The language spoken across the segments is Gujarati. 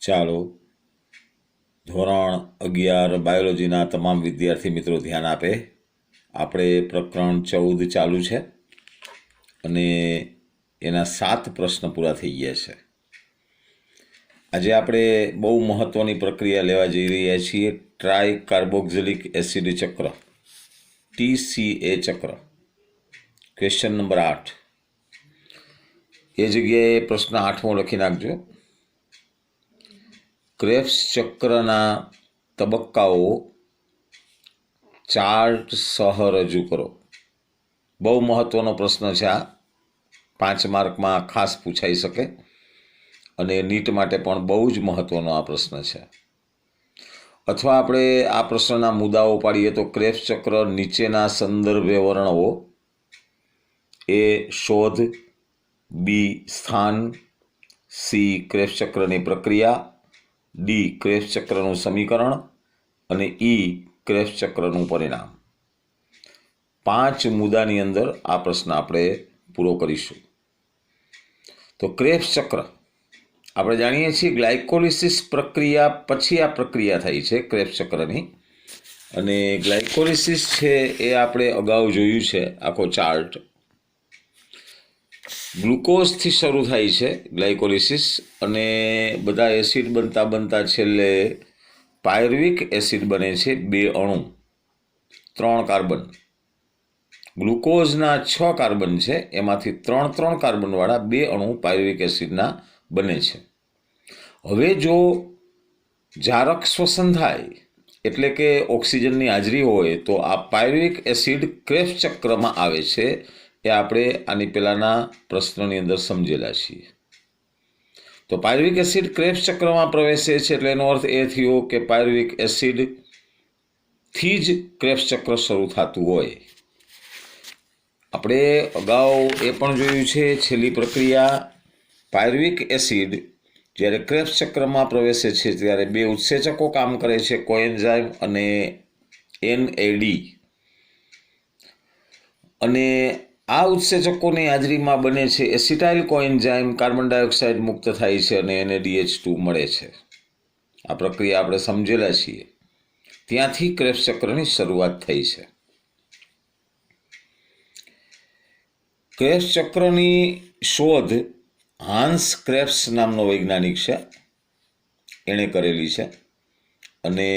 ચાલો ધોરણ 11 બાયોલોજીના તમામ વિદ્યાર્થી મિત્રો ધ્યાન આપે. આપણે પ્રકરણ 14 ચાલુ છે અને એના 7 પ્રશ્ન પૂરા થઈ ગયા છે. આજે આપણે બહુ મહત્વની પ્રક્રિયા લેવા જઈ રહ્યા છીએ, ટ્રાય કાર્બોક્સિલિક એસિડ ચક્ર, TCA ચક્ર. Question number 8. એ જગ્યાએ પ્રશ્ન 8મો લખી નાખજો. ક્રેબ્સ ચક્રના તબક્કાઓ ચાર્ટ સહ રજૂ કરો. બહુ મહત્વનો પ્રશ્ન છે આ. 5 માર્કમાં ખાસ પૂછાઈ શકે અને નીટ માટે પણ બહુ જ મહત્વનો આ પ્રશ્ન છે. અથવા આપણે આ પ્રશ્નના મુદ્દાઓ પાડીએ તો ક્રેબ્સ ચક્ર નીચેના સંદર્ભે વર્ણવો. A. શોધ, B. સ્થાન, C. ક્રેબ્સ ચક્રની પ્રક્રિયા, D. ક્રેબ્સ ચક્રનું સમીકરણ અને E. ક્રેબ્સ ચક્રનું પરિણામ. 5 મુદ્દાની અંદર આ પ્રશ્ન આપણે પૂરો કરીશું. તો ક્રેબ્સ ચક્ર આપણે જાણીએ છીએ ગ્લાયકોલિસિસ પ્રક્રિયા પછી આ પ્રક્રિયા થાય છે ક્રેબ્સ ચક્રની. અને ગ્લાયકોલિસિસ છે એ આપણે અગાઉ જોયું છે આખો ચાર્ટ. ગ્લુકોઝથી શરૂ થાય છે ગ્લાયકોલિસિસ અને બધા એસિડ બનતા બનતા છેલ્લે પાયરુવિક એસિડ બને છે 2 અણુ, 3 કાર્બન. ગ્લુકોઝના 6 કાર્બન છે, એમાંથી 3 કાર્બનવાળા 2 અણુ પાયરુવિક એસિડના બને છે. હવે જો જારક શ્વસન થાય એટલે કે ઓક્સિજનની હાજરી હોય તો આ પાયરુવિક એસિડ ક્રેબ્સ ચક્રમાં આવે છે. એ આપણે આની પહેલાંના પ્રશ્નોની અંદર સમજેલા છીએ. તો પાયરુવિક એસિડ ક્રેબ્સ ચક્રમાં પ્રવેશે છે એટલે એનો અર્થ એ થયો કે પાયરુવિક એસિડથી જ ક્રેબ્સ ચક્ર શરૂ થતું હોય. આપણે અગાઉ એ પણ જોયું છે છેલ્લી પ્રક્રિયા, પાયરુવિક એસિડ જ્યારે ક્રેબ્સ ચક્રમાં પ્રવેશે છે ત્યારે 2 ઉત્સેચકો કામ કરે છે, કોએન્ઝાઇમ અને NAD. અને આ ઉત્સેચકોની હાજરીમાં બને છે એસિટાઇલ કોએન્ઝાઇમ, કાર્બન ડાયોક્સાઇડ મુક્ત થાય છે અને NADH2 મળે છે. આ પ્રક્રિયા આપણે સમજેલા છીએ. ત્યાંથી ક્રેબ્સ ચક્રની શરૂઆત થઈ છે. ક્રેબ્સ ચક્રની શોધ હાન્સ ક્રેબ્સ નામનો વૈજ્ઞાનિક છે, એણે કરેલી છે. અને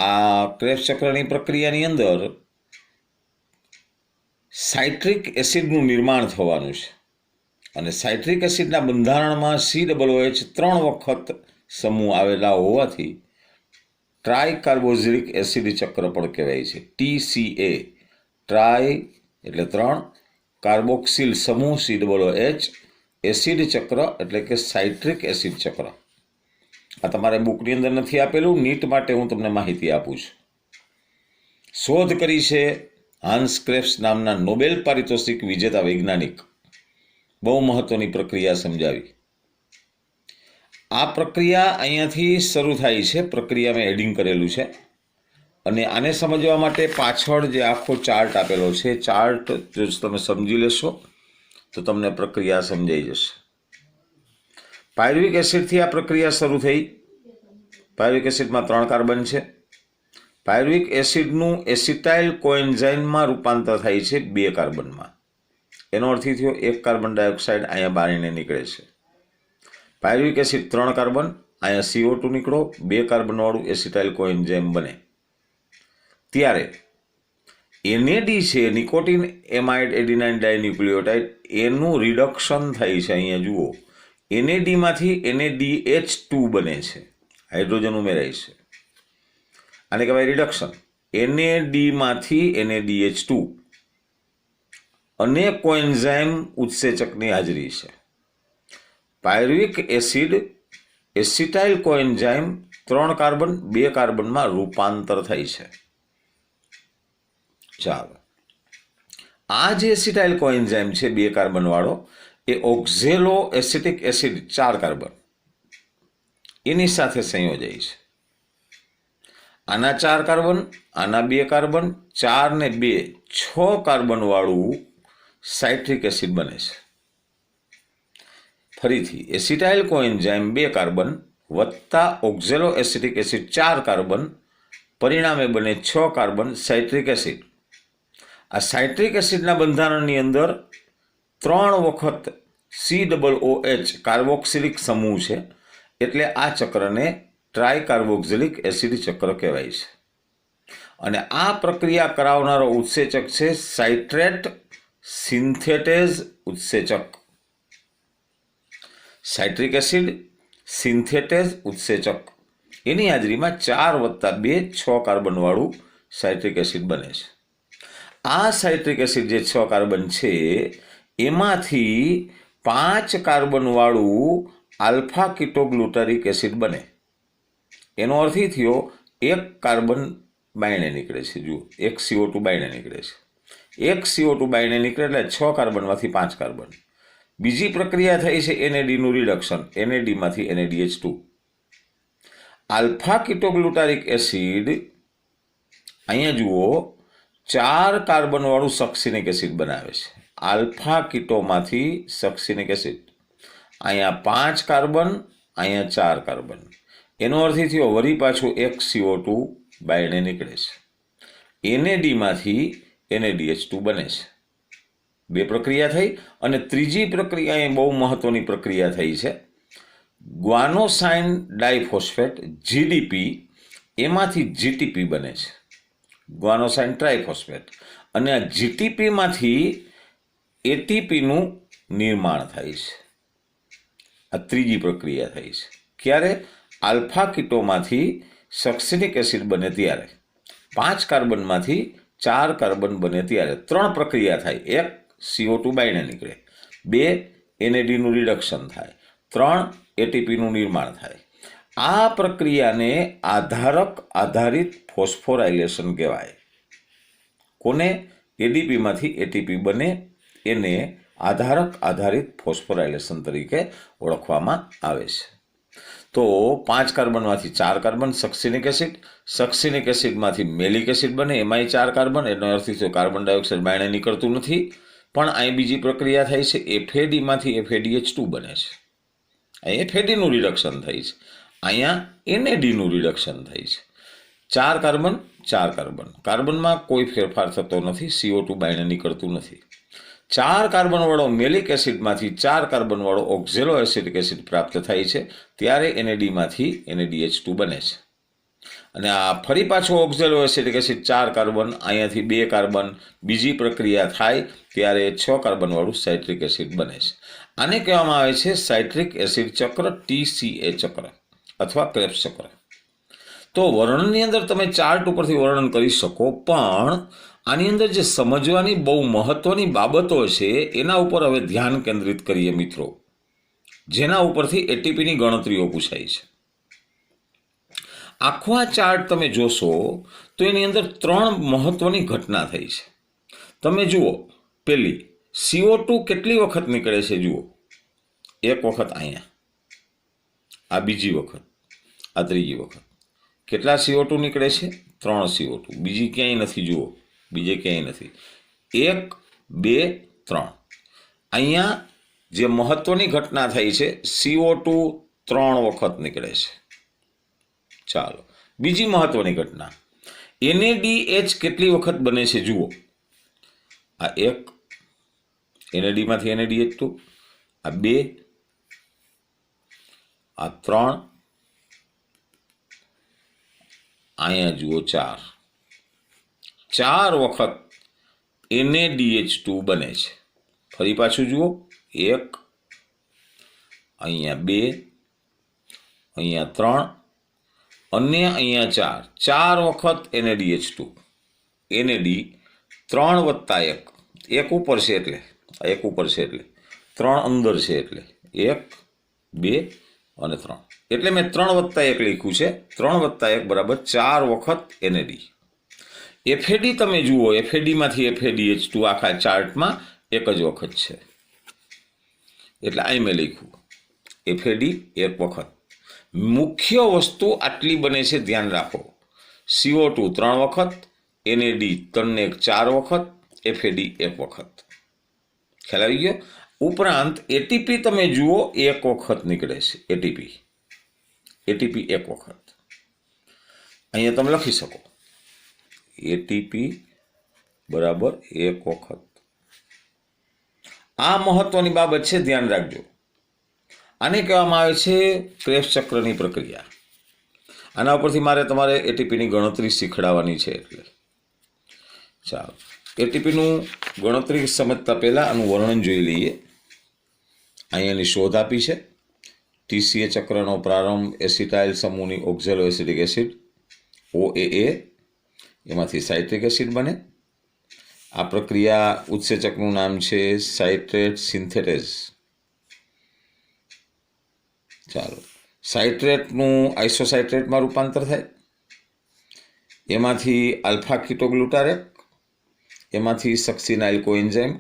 આ ક્રેબ્સ ચક્રની પ્રક્રિયાની અંદર સાઇટ્રિક એસિડનું નિર્માણ થવાનું છે અને સાઇટ્રિક એસિડના બંધારણમાં COOH 3 વખત સમૂહ આવેલા હોવાથી ટ્રાય કાર્બોક્સિલિક એસિડ ચક્ર પણ કહેવાય છે. TCA, ટ્રાય એટલે 3, કાર્બોક્સિલ સમૂહ COOH, એસિડ ચક્ર એટલે કે સાઇટ્રિક એસિડ ચક્ર. આ તમારે બુકની અંદર નથી આપેલું, નીટ માટે હું તમને માહિતી આપું છું. શોધ કરી છે હાન્સ ક્રેબ્સ નામના નોબેલ પારિતોષિક વિજેતા વૈજ્ઞાનિક. બહુ મહત્વની પ્રક્રિયા સમજાવી. આ પ્રક્રિયા અહીંયાથી શરૂ થાય છે. પ્રક્રિયા મેં હેડિંગ કરેલું છે અને આને સમજવા માટે પાછળ જે આખો ચાર્ટ આપેલો છે, ચાર્ટ જો તમે સમજી લેશો તો તમને પ્રક્રિયા સમજાઈ જશે. પાયરુવિક એસિડથી આ પ્રક્રિયા શરૂ થઈ. પાયરુવિક એસિડમાં 3 કાર્બન છે. પાયરુવિક એસિડનું એસિટાઇલ કોએન્ઝાઇમમાં રૂપાંતર થાય છે 2 કાર્બનમાં. એનો અર્થ થયો 1 કાર્બન ડાયોક્સાઇડ અહીંયા બારીને નીકળે છે. પાયરુવિક એસિડ 3 કાર્બન, અહીંયા CO2 નીકળો, 2 કાર્બનવાળું એસિટાઇલ કોએન્ઝાઇમ બને. ત્યારે NAD છે, નિકોટિન એમાઇડ એડિનાઇન ડાયન્યુક્લિયોટાઇડ, એનું રિડક્શન થાય છે. અહીંયા જુઓ, NAD માંથી NADH2 બને છે, હાઇડ્રોજન ઉમેરાય છે. આને કહેવાય રિડક્શન. NAD માંથી NADH2 અને કોએન્ઝાઇમ ઉત્સેચકની હાજરી છે. પાયરુવિક એસિડ એસિટાઇલ કોએન્ઝાઇમ 3 કાર્બન 2 કાર્બનમાં રૂપાંતર થાય છે. ચાલો, આ જે એસિટાઇલ કોએન્ઝાઇમ છે 2 કાર્બનવાળો, એ ઓક્ઝેલો એસિટિક એસિડ 4 કાર્બન એની સાથે સંયોજાય છે. આના 4 કાર્બન, આના 2 કાર્બન, 4 ને 2 6 કાર્બનવાળું સાઇટ્રિક એસિડ બને છે. ફરીથી એસિટાઇલ કોએન્ઝાઇમ 2 કાર્બન વત્તા ઓક્ઝેલો એસિટિક એસિડ 4 કાર્બન, પરિણામે બને 6 કાર્બન સાઇટ્રિક એસિડ. આ સાઇટ્રિક એસિડના બંધારણની અંદર 3 વખત COOH કાર્બોક્સિલિક સમૂહ છે, એટલે આ ચક્રને ટ્રાયકાર્બોક્સિલિક એસિડ ચક્ર કહેવાય છે. અને આ પ્રક્રિયા કરાવનારો ઉત્સેચક છે સાઇટ્રેટ સિન્થેટેઝ ઉત્સેચક. સાઇટ્રિક એસિડ સિન્થેટેઝ ઉત્સેચક એની હાજરીમાં 4 + 2 6 કાર્બનવાળું સાઇટ્રિક એસિડ બને છે. આ સાઇટ્રિક એસિડ જે 6 કાર્બન છે એમાંથી 5 કાર્બનવાળું આલ્ફા કીટોગ્લુટારિક એસિડ બને. એનો અર્થ એ થયો 1 કાર્બન બાયણે નીકળે છે. જુઓ, 1 CO2 બાયણે નીકળે છે. 1 CO2 બાયણે નીકળે એટલે 6 કાર્બનમાંથી 5 કાર્બન. બીજી પ્રક્રિયા થઈ છે NADનું રિડક્શન, NADમાંથી NADH2. આલ્ફા કીટોગ્લુટારિક એસિડ અહીંયા જુઓ 4 કાર્બનવાળું સક્સિનિક એસિડ બનાવે છે. આલ્ફા કીટોમાંથી સક્સિનિક એસિડ. અહીંયા 5 કાર્બન, અહીંયા 4 કાર્બન. એનો અર્થ એ થયો વળી પાછું 1 CO2 બાયણે નીકળે છે. NADમાંથી NADH2 બને છે. 2 પ્રક્રિયા થઈ. અને ત્રીજી પ્રક્રિયા એ બહુ મહત્વની પ્રક્રિયા થઈ છે. ગ્વાનોસાઇન ડાયફોસ્ફેટ GDP એમાંથી GTP બને છે, ગ્વાનોસાઇન ટ્રાયફોસ્ફેટ. અને આ GTPમાંથી ATPનું નિર્માણ થાય છે. આ ત્રીજી પ્રક્રિયા થઈ છે. ક્યારે? આલ્ફા કીટોમાંથી સક્સિનિક એસિડ બને ત્યારે. 5 કાર્બનમાંથી 4 કાર્બન બને ત્યારે 3 પ્રક્રિયા થાય. 1 CO2 બાયણે નીકળે, 2 NADનું રિડક્શન થાય, 3 ATPનું નિર્માણ થાય. આ પ્રક્રિયાને આધારક આધારિત ફોસ્ફોરાયલેશન કહેવાય. કોને? ADPમાંથી ATP બને એને આધારક આધારિત ફોસ્ફોરાયલેશન તરીકે ઓળખવામાં આવે છે. તો 5 કાર્બનમાંથી 4 કાર્બન સક્સિનિક એસિડ, સક્સિનિક એસિડમાંથી મેલિક એસિડ બને, એમાંય 4 કાર્બન. એનો અર્થ છે કાર્બન ડાયોક્સાઇડ બાયણે નીકળતું નથી. પણ અહીં બીજી પ્રક્રિયા થાય છે FADમાંથી FADH2 બને છે. અહીં FADનું રિડક્શન થાય છે, અહીંયા NADનું રિડક્શન થાય છે. 4 કાર્બન 4 કાર્બન. કાર્બનમાં કોઈ ફેરફાર થતો નથી, CO2 બાયણે નીકળતું નથી. 4 કાર્બનવાળો મેલિક એસિડમાંથી 4 કાર્બનવાળો ઓક્ઝેલો એસિટિક એસિડ પ્રાપ્ત થાય છે, ત્યારે NADમાંથી NADH2 બને છે. અને આ ફરી પાછો ઓક્ઝેલો એસિટિક એસિડ 4 કાર્બન, અહીંયાથી 2 કાર્બન, બીજી પ્રક્રિયા થાય ત્યારે 6 કાર્બનવાળું સાઇટ્રિક એસિડ બને છે. આને કહેવામાં આવે છે સાઇટ્રિક એસિડ ચક્ર, TCA ચક્ર અથવા ક્રેબ્સ ચક્ર. તો વર્ણનની અંદર તમે ચાર્ટ ઉપરથી વર્ણન કરી શકો, પણ આની અંદર જે સમજવાની બહુ મહત્વની બાબતો છે એના ઉપર હવે ધ્યાન કેન્દ્રિત કરીએ મિત્રો, જેના ઉપરથી ATPની ગણતરીઓ પૂછાય છે. આખો આ ચાર્ટ તમે જોશો તો એની અંદર 3 મહત્વની ઘટના થઈ છે. તમે જુઓ, પહેલી CO2 કેટલી વખત નીકળે છે? જુઓ, 1 વખત અહીંયા, આ બીજી વખત, આ ત્રીજી વખત. કેટલા CO2 નીકળે છે? 3 CO2. બીજી ક્યાંય નથી. જુઓ, બીજે ક્યાંય નથી. 1 2 3. અહીંયા જે મહત્વની ઘટના થઈ છે CO2 3 વખત નીકળે છે. ચાલો, બીજી મહત્વની ઘટના NADH કેટલી વખત બને છે? જુઓ, આ 1 NADમાંથી NADH2, આ 2, આ 3, અહીંયા જુઓ 4. 4 વખત NADH2 બને છે. ફરી પાછું જુઓ, 1, અહીંયા 2, અહીંયા 3 અને અહીંયા 4 વખત NADH2. NAD 3 + 1, 1 ઉપર છે એટલે 1 ઉપર છે એટલે 3 અંદર છે એટલે 1 2 અને 3, એટલે મેં 3 + 1 લખ્યું છે. 3 + 1 બરાબર 4 વખત NAD. FAD તમે જુઓ, FADમાંથી FADH2 આખા ચાર્ટમાં 1 જ વખત છે, એટલે અહીં મેં લખ્યું FAD 1 વખત. મુખ્ય વસ્તુ આટલી બને છે, ધ્યાન રાખો. CO2 3 વખત, NAD 3 ને 1 4 વખત, FAD 1 વખત. ખ્યાલ આવી ગયો? ઉપરાંત ATP તમે જુઓ 1 વખત નીકળે છે. ATP એટીપી એક વખત. અહીંયા તમે લખી શકો એટીપી બરાબર એક વખત. આ મહત્વની બાબત છે, ધ્યાન રાખજો. આને કહેવામાં આવે છે ક્રેબ્સ ચક્રની પ્રક્રિયા. આના ઉપરથી મારે તમારે એટીપીની ગણતરી શીખડાવવાની છે. એટલે ચાલો એટીપીનું ગણતરી સમજતા પહેલાં આનું વર્ણન જોઈ લઈએ. અહીંયાની શોધ આપી છે. ટીસીએ ચક્રનો પ્રારંભ એસિટાઇલ સમૂહની ઓક્ઝેલો એસિટિક એસિડ OAA એમાંથી સાઇટ્રિક એસિડ બને. આ પ્રક્રિયા ઉત્સેચકનું નામ છે સાઇટ્રેટ સિન્થેટેઝ. ચાલો સાઇટ્રેટનું આઇસોસાઇટ્રેટમાં રૂપાંતર થાય. એમાંથી આલ્ફા કીટોગ્લુટારેટ, એમાંથી સક્સિનાઇલ કોએન્ઝાઇમ,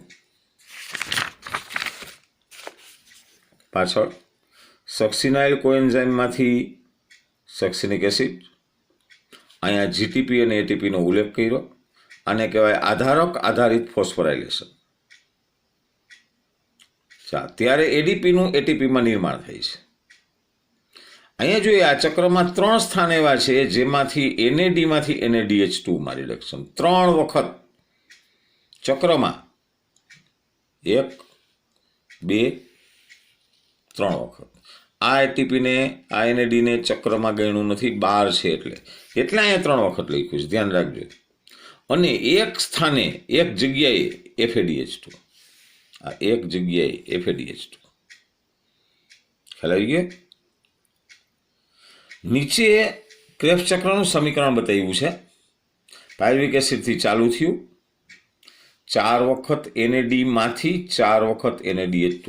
પાછળ સક્સિનાઇલ કોએન્ઝાઇમમાંથી સક્સિનિક એસિડ. અહીંયા જીટીપી અને એટીપીનો ઉલ્લેખ કર્યો. આને કહેવાય આધારક આધારિત ફોસ્ફોરાયલેશન. ત્યારે એડીપીનું એટીપીમાં નિર્માણ થાય છે. અહીંયા જોઈએ આ ચક્રમાં 3 સ્થાન એવા છે જેમાંથી NADમાંથી NADH2માં રિડક્શન 3 વખત ચક્રમાં 1, 2, 3 વખત. આ એટીપીને આ NADને ચક્રમાં ગણ્યું નથી, 12 છે એટલે અહીંયા 3 વખત લખ્યું છે, ધ્યાન રાખજો. અને એક સ્થાને એક જગ્યાએ FADH2, આ એક જગ્યાએ FADH2 ખ્યાલ આવી ગયો. નીચે ક્રેબ્સ ચક્રનું સમીકરણ બતાવ્યું છે. પાયરુવિક એસિડથી ચાલુ થયું, 4 વખત NADમાંથી 4 વખત NADH2.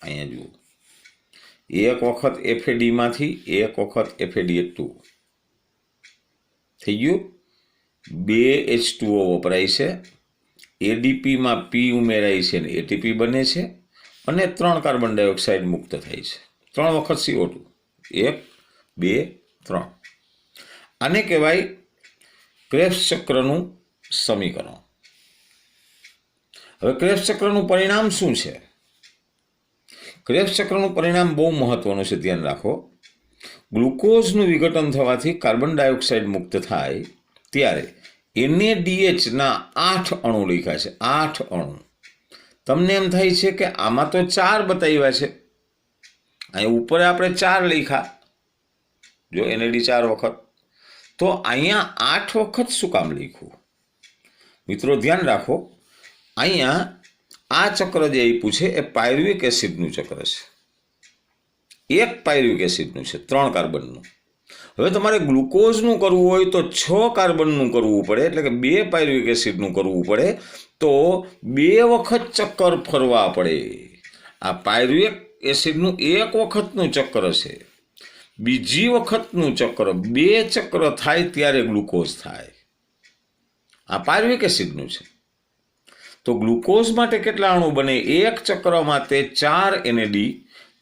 અહીંયા જુઓ 1 વખત FADમાંથી 1 વખત FADH2 થઈ ગયું. 2 H2O વપરાય છે, એડીપીમાં P ઉમેરાય છે અને એટીપી બને છે, અને 3 કાર્બન ડાયોક્સાઇડ મુક્ત થાય છે. 3 વખત CO2, 1, 2, 3. આને કહેવાય ક્રેબ્સ ચક્રનું સમીકરણ. હવે ક્રેબ્સ ચક્રનું પરિણામ શું છે? ક્રેબ્સ ચક્રનું પરિણામ બહુ મહત્વનું છે, ધ્યાન રાખો. ગ્લુકોઝનું વિઘટન થવાથી કાર્બન ડાયોક્સાઇડ મુક્ત થાય ત્યારે NADHના 8 અણુ લખ્યા છે. 8 અણુ. તમને એમ થાય છે કે આમાં તો 4 બતાવ્યા છે, અહીં ઉપર આપણે 4 લખ્યા, જો NAD 4 વખત, તો અહીંયા 8 વખત શું કામ લખ્યું? મિત્રો ધ્યાન રાખો, અહીંયા આ ચક્ર જે આપ્યું છે એ પાયરુવિક એસિડનું ચક્ર છે. એક પાયરુવિક એસિડનું છે, 3 કાર્બનનું. હવે તમારે ગ્લુકોઝનું કરવું હોય તો 6 કાર્બનનું કરવું પડે, એટલે કે 2 પાયરુવિક એસિડનું કરવું પડે, તો 2 વખત ચક્કર ફરવા પડે. આ પાયરુવિક એસિડનું 1 વખતનું ચક્ર છે, બીજી વખતનું ચક્ર 2 ચક્ર થાય ત્યારે ગ્લુકોઝ થાય. આ પાયરુવિક એસિડનું છે. તો ગ્લુકોઝ માટે કેટલા અણુ બને? 1 ચક્ર માટે 4 NAD,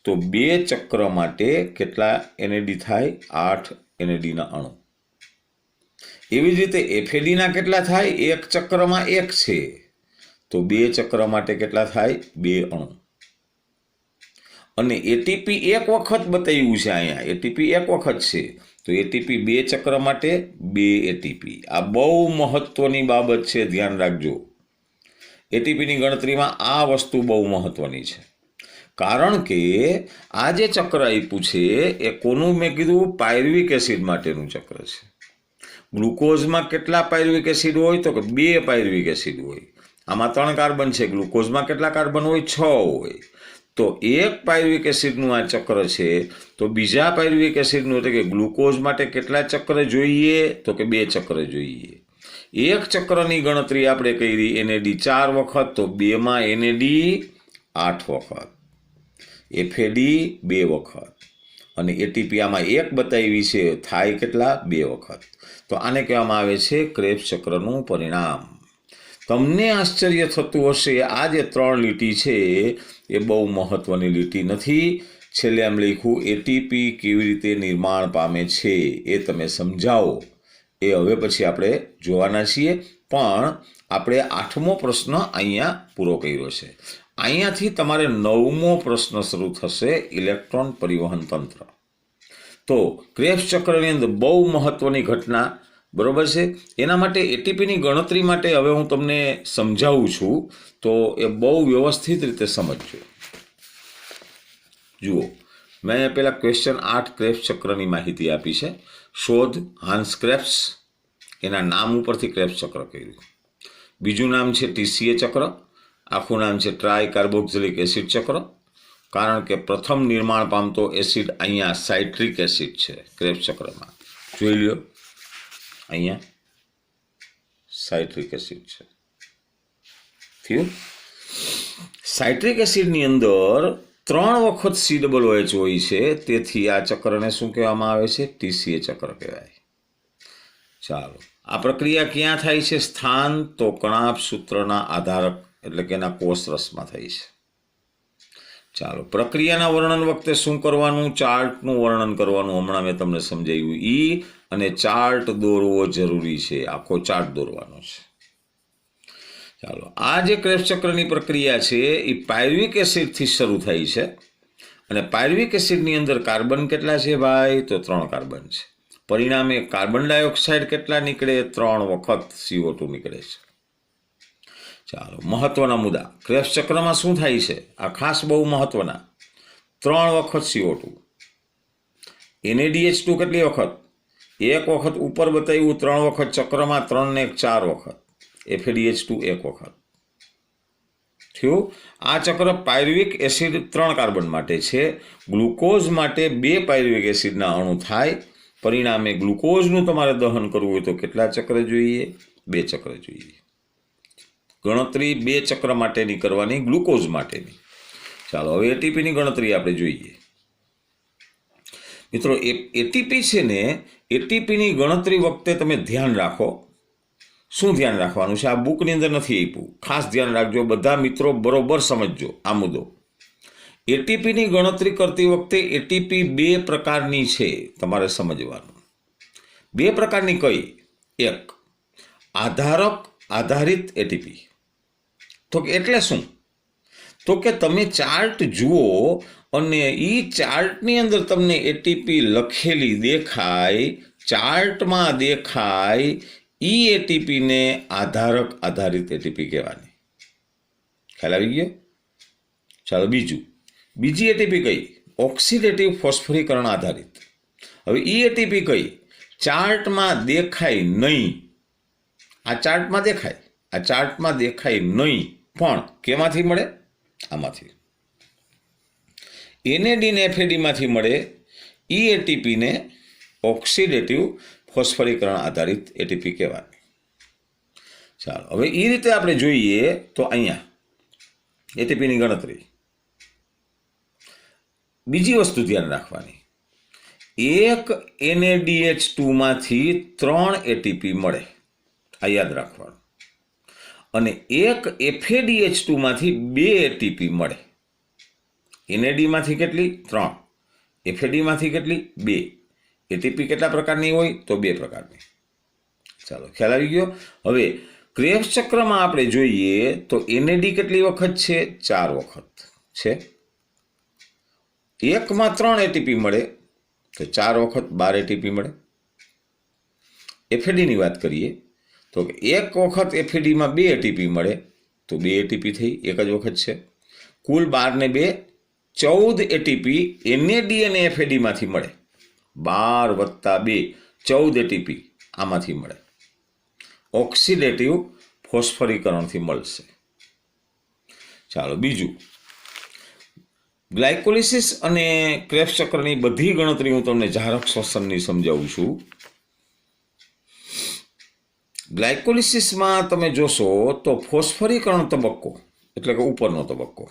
તો 2 ચક્ર માટે કેટલા NAD થાય? 8 NADના અણુ. એવી જ રીતે FADના કેટલા થાય? 1 ચક્રમાં 1 છે, તો 2 ચક્ર માટે કેટલા થાય? 2 અણુ. અને એટીપી 1 વખત બતાવ્યું છે, અહીંયા એટીપી 1 વખત છે, તો એટીપી 2 ચક્ર માટે 2 એટીપી. આ બહુ મહત્વની બાબત છે, ધ્યાન રાખજો. એટીપીની ગણતરીમાં આ વસ્તુ બહુ મહત્વની છે, કારણ કે આ જે ચક્ર આપ્યું છે એ કોનું? મેં કીધું પાયરુવિક એસિડ માટેનું ચક્ર છે. ગ્લુકોઝમાં કેટલા પાયરુવિક એસિડ હોય? તો કે 2 પાયરુવિક એસિડ હોય. આમાં 3 કાર્બન છે, ગ્લુકોઝમાં કેટલા કાર્બન હોય? 6 હોય. તો 1 પાયરુવિક એસિડનું આ ચક્ર છે, તો બીજા પાયરુવિક એસિડનું એટલે કે ગ્લુકોઝ માટે કેટલા ચક્ર જોઈએ? તો કે 2 ચક્ર જોઈએ. 1 ચક્રની ગણતરી આપણે કરી NAD 4 વખત, તો 2માં NAD 8 વખત, FAD 2 વખત, અને એટીપી આમાં 1 બતાવી છે, થાય કેટલા? 2 વખત. તો આને કહેવામાં આવે છે ક્રેબ્સ ચક્રનું પરિણામ. તમને આશ્ચર્ય થતું હશે, આ જે 3 લીટી છે એ બહુ મહત્વની લીટી નથી. છેલ્લે એમ લખ્યું એટીપી કેવી રીતે નિર્માણ પામે છે એ તમે સમજાવો. એ હવે પછી આપણે જોવાના છીએ, પણ આપણે 8મો પ્રશ્ન અહીંયા પૂરો કર્યો છે. અહીંયાથી તમારે 9મો પ્રશ્ન શરૂ થશે, ઇલેક્ટ્રોન પરિવહન તંત્ર. તો ક્રેબ્સ ચક્રની અંદર બહુ મહત્વની ઘટના, બરોબર છે. એના માટે એટીપીની ગણતરી માટે હવે હું તમને સમજાવું છું, તો એ બહુ વ્યવસ્થિત રીતે સમજજો. જુઓ, મેં પેલા ક્વેશ્ચન 8 ક્રેબ્સ ચક્રની માહિતી આપી છે. શોધ હાન્સ ક્રેબ્સ, એના નામ ઉપરથી ક્રેબ્સ ચક્ર કર્યું. બીજું નામ છે ટીસીએ ચક્ર, આખું નામ છે ટ્રાય કાર્બોક્સિલિક એસિડ ચક્ર, કારણ કે પ્રથમ નિર્માણ પામતો એસિડ અહીંયા સાઇટ્રિક એસિડ છે ક્રેબ્સ ચક્રમાં. જોઈ લ્યો, અહીંયા સાઇટ્રિક એસિડ છે. થયું? સાઇટ્રિક એસિડની અંદર 3 વખત COOH હોય છે, તેથી આ ચક્રને શું કહેવામાં આવે છે? ટીસીએ ચક્ર કહેવાય. ચાલો, આ પ્રક્રિયા ક્યાં થાય છે? સ્થાન તો કણાભ સૂત્રના આધારક એટલે કે એના કોષરસમાં થાય છે. ચાલો, પ્રક્રિયાના વર્ણન વખતે શું કરવાનું? ચાર્ટનું વર્ણન કરવાનું. હમણાં મેં તમને સમજાવ્યું. અને ચાર્ટ દોરવો જરૂરી છે, આખો ચાર્ટ દોરવાનો છે. ચાલો, આ જે ક્રેબ્સ ચક્રની પ્રક્રિયા છે એ પાયરુવિક એસિડથી શરૂ થાય છે. અને પાયરુવિક એસિડની અંદર કાર્બન કેટલા છે ભાઈ? તો 3 કાર્બન છે. પરિણામે કાર્બન ડાયોક્સાઇડ કેટલા નીકળે? 3 વખત CO2 નીકળે છે. ચાલો, મહત્વના મુદ્દા. ક્રેબ્સ ચક્રમાં શું થાય છે? આ ખાસ બહુ મહત્વના. 3 વખત CO2. NaDH2 કેટલી વખત? 1 વખત ઉપર બતાવ્યું, 3 વખત ચક્રમાં, 3 ને 1 4 વખત. FADH2 1 વખત. થયું? આ ચક્ર પાયરુવિક એસિડ 3 કાર્બન માટે છે. ગ્લુકોઝ માટે 2 પાયરુવિક એસિડના અણુ થાય. પરિણામે ગ્લુકોઝનું તમારે દહન કરવું હોય તો કેટલા ચક્ર જોઈએ? 2 ચક્ર જોઈએ. ગણતરી 2 ચક્ર માટેની કરવાની, ગ્લુકોઝ માટેની. ચાલો, હવે એટીપીની ગણતરી આપણે જોઈએ. મિત્રો, એટીપી છે ને, એટીપીની ગણતરી વખતે તમે ધ્યાન રાખો. શું ધ્યાન રાખવાનું છે? આ બુકની અંદર નથી આપ્યું, ખાસ ધ્યાન રાખજો. બધા મિત્રો બરોબર સમજજો આ મુદ્દો. એટીપીની ગણતરી કરતી વખતે એટીપી 2 પ્રકારની છે, તમારે સમજવાનું. 2 પ્રકારની કઈ? એક આધારક આધારિત એટીપી. તો એટલે શું? તો કે તમે ચાર્ટ જુઓ અને એ ચાર્ટની અંદર તમને એટીપી લખેલી દેખાય, ચાર્ટમાં દેખાય, એ એટીપીને આધારક આધારિત એટીપી કહેવાની. ખ્યાલ આવી ગયો? ચાલો, બીજી એટીપી કઈ? ઓક્સિડેટિવ ફોસ્ફરીકરણ આધારિત. હવે એ એટીપી કઈ? ચાર્ટમાં દેખાય નહીં. આ ચાર્ટમાં દેખાય, આ ચાર્ટમાં દેખાય નહીં, પણ કેમાંથી મળે? આમાંથી. NAD ને FAD માંથી મળે. એ એટીપીને ઓક્સિડેટિવ ફોસ્ફરીકરણ આધારિત એટીપી કહેવાય. ચાલો, હવે એ રીતે આપણે જોઈએ તો અહીંયા એટીપીની ગણતરી. બીજી વસ્તુ ધ્યાન રાખવાની, એક NADH2 માંથી 3 એટીપી મળે, આ યાદ રાખવાનું. અને એક FADH2 માંથી 2 એટીપી મળે. NAD માંથી કેટલી? 3. FAD માંથી કેટલી? 2. એટીપી કેટલા પ્રકારની હોય? તો 2 પ્રકારની. ચાલો, ખ્યાલ આવી ગયો? હવે ક્રેબ્સ ચક્રમાં આપણે જોઈએ તો NAD કેટલી વખત છે? 4 વખત છે. એકમાં 3 એટીપી મળે તો 4 વખત 12 એટીપી મળે. FADની વાત કરીએ તો 1 વખત FADમાં 2 એટીપી મળે તો 2 એટીપી થઈ, એક જ વખત છે. કુલ 12 ને 2 14 એટીપી NAD અને FADમાંથી મળે. 12 વત્તા 2 14 એટીપી આમાંથી મળે. ઓક્સિડેટિવ ફોસ્ફરીકરણથી મળશે. ચાલો, બીજું ગ્લાયકોલિસિસ અને ક્રેબ્સ ચક્રની બધી ગણતરી હું તમને જારક શ્વસનની સમજાવું છું. ગ્લાયકોલિસિસમાં તમે જોશો તો ફોસ્ફરીકરણ તબક્કો એટલે કે ઉપરનો તબક્કો.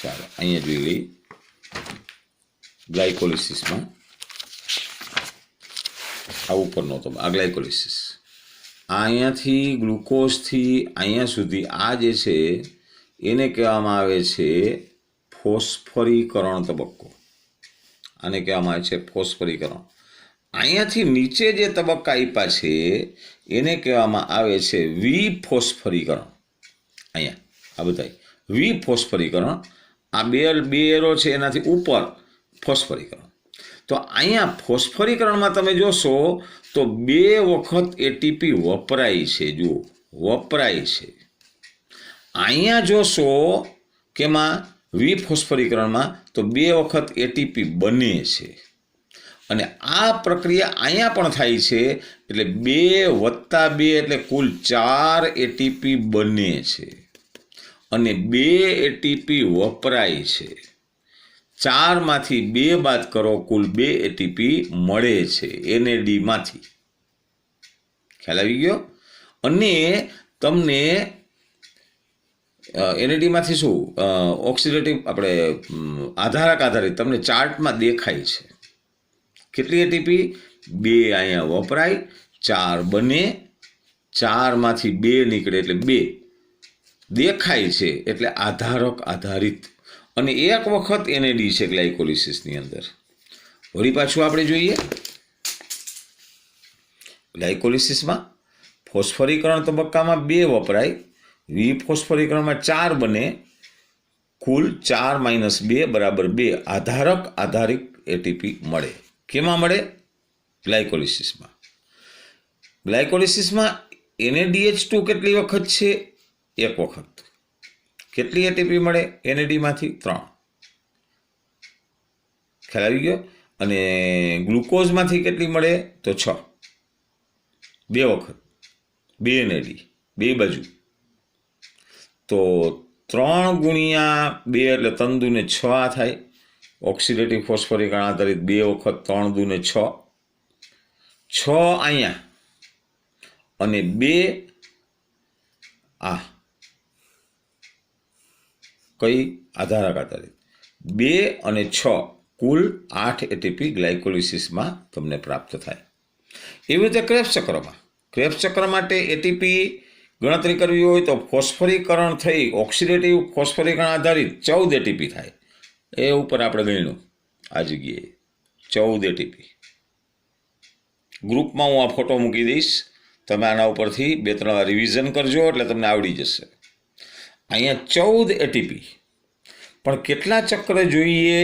ચાલો, અહીંયા જોઈ લઈએ. ગ્લાયકોલિસિસમાં આ ઉપરનો તબક્કો, આ ગ્લાયકોલિસિસ. અહીંયાથી ગ્લુકોઝથી અહીંયા સુધી આ જે છે એને કહેવામાં આવે છે ફોસ્ફરીકરણ તબક્કો. આને કહેવામાં આવે છે ફોસ્ફરીકરણ. અહીંયાથી નીચે જે તબક્કા આપ્યા છે એને કહેવામાં આવે છે વિફોસ્ફરીકરણ. અહીંયા આ બધા વિફોસ્ફરીકરણ. આ બે એરો છે એનાથી ઉપર ફોસ્ફરીકરણ. તો અહીંયા ફોસ્ફરીકરણમાં તમે જોશો તો 2 વખત એટીપી વપરાય છે. જુઓ, વપરાય છે. અહીંયા જોશો કે એમાં વિફોસ્ફરીકરણમાં તો 2 વખત એટીપી બને છે. અને આ પ્રક્રિયા અહીંયા પણ થાય છે, એટલે 2 વત્તા 2 એટલે કુલ 4 એટીપી બને છે. અને 2 એટીપી વપરાય છે. 4 માંથી 2 બાદ કરો, કુલ 2 એટીપી મળે છે એનએડીમાંથી. ખ્યાલ આવી ગયો? અને તમને એનએડીમાંથી શું ઓક્સિડેટિવ આપણે આધારક આધારિત તમને ચાર્ટમાં દેખાય છે. કેટલી એટીપી? 2 અહીંયા વપરાય, 4 બને, 4 માંથી 2 નીકળે એટલે 2 દેખાય છે, એટલે આધારક આધારિત. અને 1 વખત એનએડી છે ગ્લાયકોલિસિસની અંદર. વળી પાછું આપણે જોઈએ ગ્લાયકોલિસિસમાં ફોસ્ફરીકરણ તબક્કામાં 2 વપરાય, વિફોસ્ફરીકરણમાં 4 બને, કુલ 4 - 2 બરાબર 2 આધારક આધારિત એટીપી મળે. કેમાં મળે? ગ્લાયકોલિસિસમાં. ગ્લાયકોલિસિસમાં NADH2 કેટલી વખત છે? 1 વખત. કેટલી એટીપી મળે એનએડીમાંથી? 3. ખ્યાલ આવી ગયો? અને ગ્લુકોઝમાંથી કેટલી મળે? તો 6. 2 વખત, 2 એનએડી, 2 બાજુ. તો 3 ગુણ્યા 2 એટલે 3 દુને 6 આ થાય. ઓક્સિડેટિવ ફોસ્ફરીકરણ આધારિત 2 વખત 3 દુને 6. 6 અહીંયા અને 2 આ કઈ આધારક આધારિત 2 અને 6 કુલ 8 એટીપી ગ્લાયકોલિસિસમાં તમને પ્રાપ્ત થાય. એવી રીતે ક્રેબ્સ ચક્રમાં. ક્રેબ્સ ચક્ર માટે એટીપી ગણતરી કરવી હોય તો ફોસ્ફરીકરણ થઈ ઓક્સિડેટિવ ફોસ્ફરીકરણ આધારિત 14 એટીપી થાય. એ ઉપર આપણે ગણ્યું આ જગ્યાએ 14 એટીપી. ગ્રુપમાં હું આ ફોટો મૂકી દઈશ, તમે આના ઉપરથી 2-3 વાર રિવિઝન કરજો એટલે તમને આવડી જશે. અહીંયા 14 એટીપી. પણ કેટલા ચક્ર જોઈએ?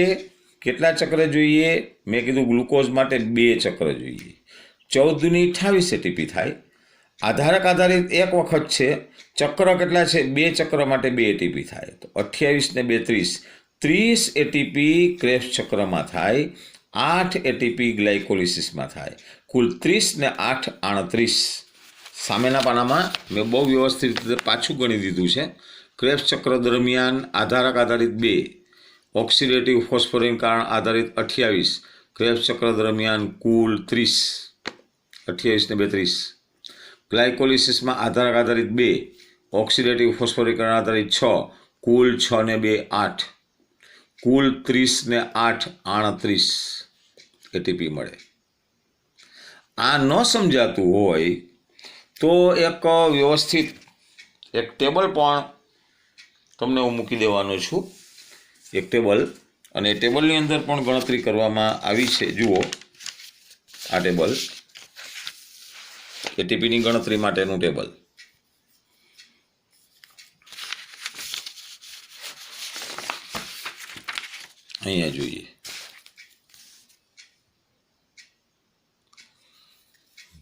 કેટલા ચક્ર જોઈએ? મેં કીધું ગ્લુકોઝ માટે 2 ચક્ર જોઈએ. 14 દુની 28 એટીપી થાય. આધારક આધારિત 1 વખત છે. ચક્ર કેટલા છે? 2 ચક્ર માટે 2 એટીપી થાય. તો 28 ને 2 30. 30 એટીપી ક્રેબ્સ ચક્રમાં થાય. 8 એટીપી ગ્લાયકોલિસિસમાં થાય. કુલ 30 ને 8 38. સામેના પાનામાં મેં બહુ વ્યવસ્થિત રીતે પાછું ગણી દીધું છે. ક્રેબ્સ ચક્ર દરમિયાન આધારક આધારિત 2, ઓક્સિડેટિવ ફોસ્ફરીકરણ આધારિત 28. ક્રેબ્સ ચક્ર દરમિયાન કુલ 30. 28 ને 2 30. ગ્લાયકોલિસિસમાં આધારક આધારિત 2, ઓક્સિડેટિવ ફોસ્ફરીકરણ આધારિત 6, કુલ 6 ને 2 8. કુલ 30 ને 8 38 એટીપી મળે. આ ન સમજાતું હોય તો એક વ્યવસ્થિત એક ટેબલ પણ તમને હું મૂકી દેવાનો છું. એક ટેબલ, અને ટેબલની અંદર પણ ગણતરી કરવામાં આવી છે. જુઓ આ ટેબલ એટીપીની ગણતરી માટેનું ટેબલ. અહીંયા જોઈએ.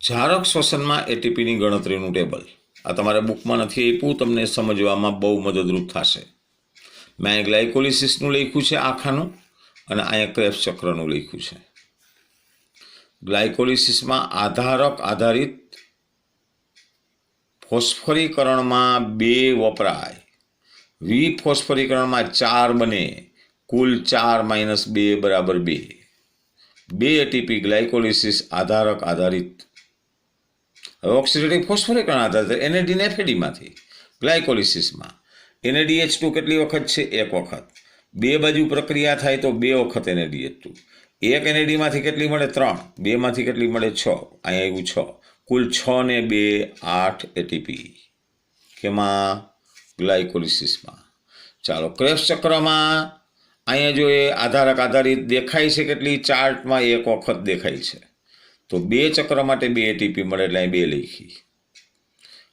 જારક શ્વસનમાં એટીપીની ગણતરીનું ટેબલ. આ તમારે બુકમાં નથી આપ્યું, તમને સમજવામાં બહુ મદદરૂપ થશે. મેં અહીંયા ગ્લાયકોલિસિસનું લખ્યું છે આખાનું, અને અહીંયા ક્રેબ્સ ચક્રનું લખ્યું છે. ગ્લાયકોલિસિસમાં આધારક આધારિત ફોસ્ફરીકરણમાં 2 વપરાય, વિફોસ્ફરીકરણમાં 4 બને, કુલ 4 - 2 બરાબર 2. 2 એટીપી ગ્લાયકોલિસિસ આધારક આધારિત. હવે ઓક્સિડેટિવ ફોસ્ફરીકરણ આધારિત એનએડી ને એફએડીમાંથી ગ્લાયકોલિસિસમાં NADH2 કેટલી વખત છે? 1 વખત. 2 બાજુ પ્રક્રિયા થાય તો 2 વખત NADH2. 1 એનએડીમાંથી કેટલી મળે? 3. 2 માંથી કેટલી મળે? 6. અહીંયા આવ્યું 6. કુલ 6 ને 2 8 એટીપી. કેમાં? ગ્લાયકોલિસિસમાં. ચાલો ક્રેબ્સ ચક્રમાં અહીંયા જો એ આધારક આધારિત દેખાય છે કેટલી? ચાર્ટમાં 1 વખત દેખાય છે. તો 2 ચક્ર માટે 2 એટીપી મળે એટલે અહીં 2 લખી.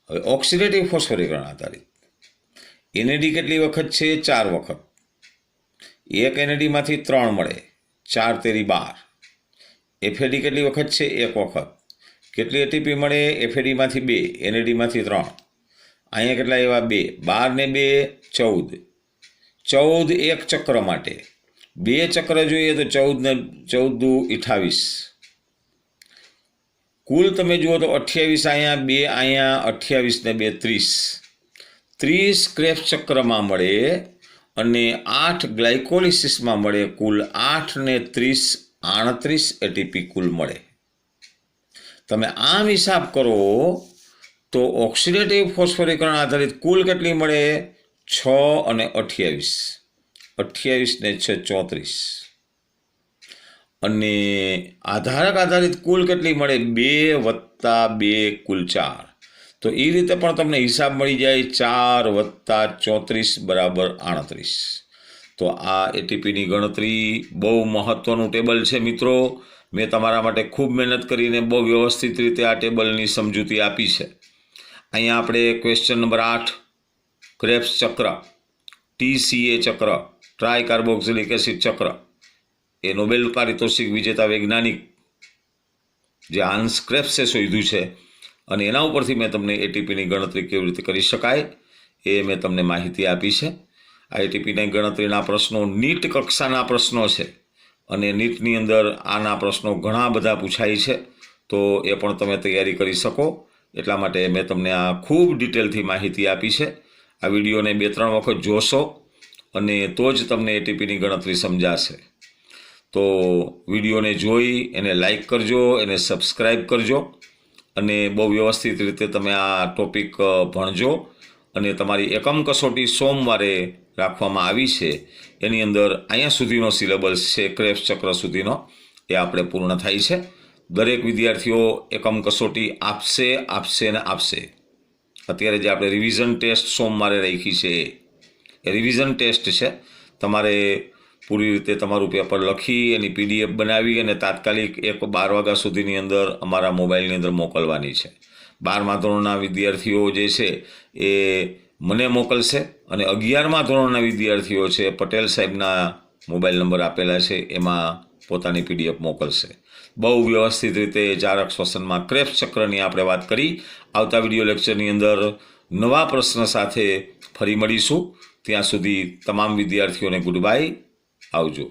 હવે ઓક્સિડેટિવ ફોસ્ફરીકરણ આધારિત NAD કેટલી વખત છે? 4 વખત. 1 NADમાંથી 3 મળે. 4 તેરી 12. એફએડી કેટલી વખત છે? 1 વખત. કેટલી એટીપી મળે? એફએડીમાંથી 2, એનએડીમાંથી 3. અહીંયા કેટલા એવા? 2. 12 ને 2 14. 14 એક ચક્ર માટે. 2 ચક્ર જોઈએ તો 14 ને 14 દુ 28. કુલ તમે જુઓ તો 28 અહીંયા, 2 અહીંયા, 28 ને 2 30. 30 ક્રેબ્સ ચક્રમાં મળે અને 8 ગ્લાયકોલિસિસમાં મળે. કુલ 8 ને 30 38 એટીપી કુલ મળે. તમે આમ હિસાબ કરો તો ઓક્સિડેટિવ ફોસ્ફોરીકરણ આધારિત કુલ કેટલી મળે? 6 અને 28. 28 ને 6 34. અને આધારક આધારિત કુલ કેટલી મળે? 2 વત્તા 2 કુલ 4. તો એ રીતે પણ તમને હિસાબ મળી જાય. 4 વત્તા 34 બરાબર 38. તો આ એટીપીની ગણતરી બહુ મહત્ત્વનું ટેબલ છે મિત્રો. મેં તમારા માટે ખૂબ મહેનત કરીને બહુ વ્યવસ્થિત રીતે આ ટેબલની સમજૂતી આપી છે. અહીંયા આપણે ક્વેશ્ચન નંબર 8 ક્રેબ્સ ચક્ર, TCA ચક્ર, ટ્રાય કાર્બોક્સિલિક એસિડ ચક્ર, એ નોબેલ પારિતોષિક વિજેતા વૈજ્ઞાનિક જે હાન્સ ક્રેબ્સે શોધ્યું છે અને એના ઉપરથી મેં તમને એટીપીની ગણતરી કેવી રીતે કરી શકાય એ મેં તમને માહિતી આપી છે. આ એટીપીની ગણતરીના પ્રશ્નો નીટ કક્ષાના પ્રશ્નો છે અને નીટની અંદર આના પ્રશ્નો ઘણા બધા પૂછાય છે, તો એ પણ તમે તૈયારી કરી શકો એટલા માટે મેં તમને આ ખૂબ ડિટેલથી માહિતી આપી છે. આ વિડીયોને 2-3 વખત જોશો અને તો જ તમને એટીપીની ગણતરી સમજાશે. તો વિડીયોને જોઈ એને લાઈક કરજો, એને સબસ્ક્રાઈબ કરજો અને બહુ વ્યવસ્થિત રીતે તમે આ ટોપિક ભણજો. અને તમારી એકમ કસોટી સોમવારે રાખવામાં આવી છે. એની અંદર અહીંયા સુધીનો સિલેબસ છે, ક્રેબ્સ ચક્ર સુધીનો, એ આપણે પૂર્ણ થાય છે. દરેક વિદ્યાર્થીઓ એકમ કસોટી આપશે ને આપશે. અત્યારે જે આપણે રિવિઝન ટેસ્ટ સોમવારે રાખી છે એ રિવિઝન ટેસ્ટ છે. તમારે પૂરી રીતે તમારું પેપર લખી એની PDF બનાવી અને તાત્કાલિક 12 વાગ્યા સુધીની અંદર અમારા મોબાઈલની અંદર મોકલવાની છે. 12મા ધોરણના વિદ્યાર્થીઓ જે છે એ મને મોકલશે અને 11મા ધોરણના વિદ્યાર્થીઓ છે પટેલ સાહેબના મોબાઈલ નંબર આપેલા છે એમાં પોતાની PDF મોકલશે. બહુ વ્યવસ્થિત રીતે જારક શ્વસનમાં ક્રેબ્સ ચક્રની આપણે વાત કરી. આવતા વિડીયો લેક્ચરની અંદર નવા પ્રશ્ન સાથે ફરી મળીશું. ત્યાં સુધી તમામ વિદ્યાર્થીઓને ગુડ બાય. આવજો.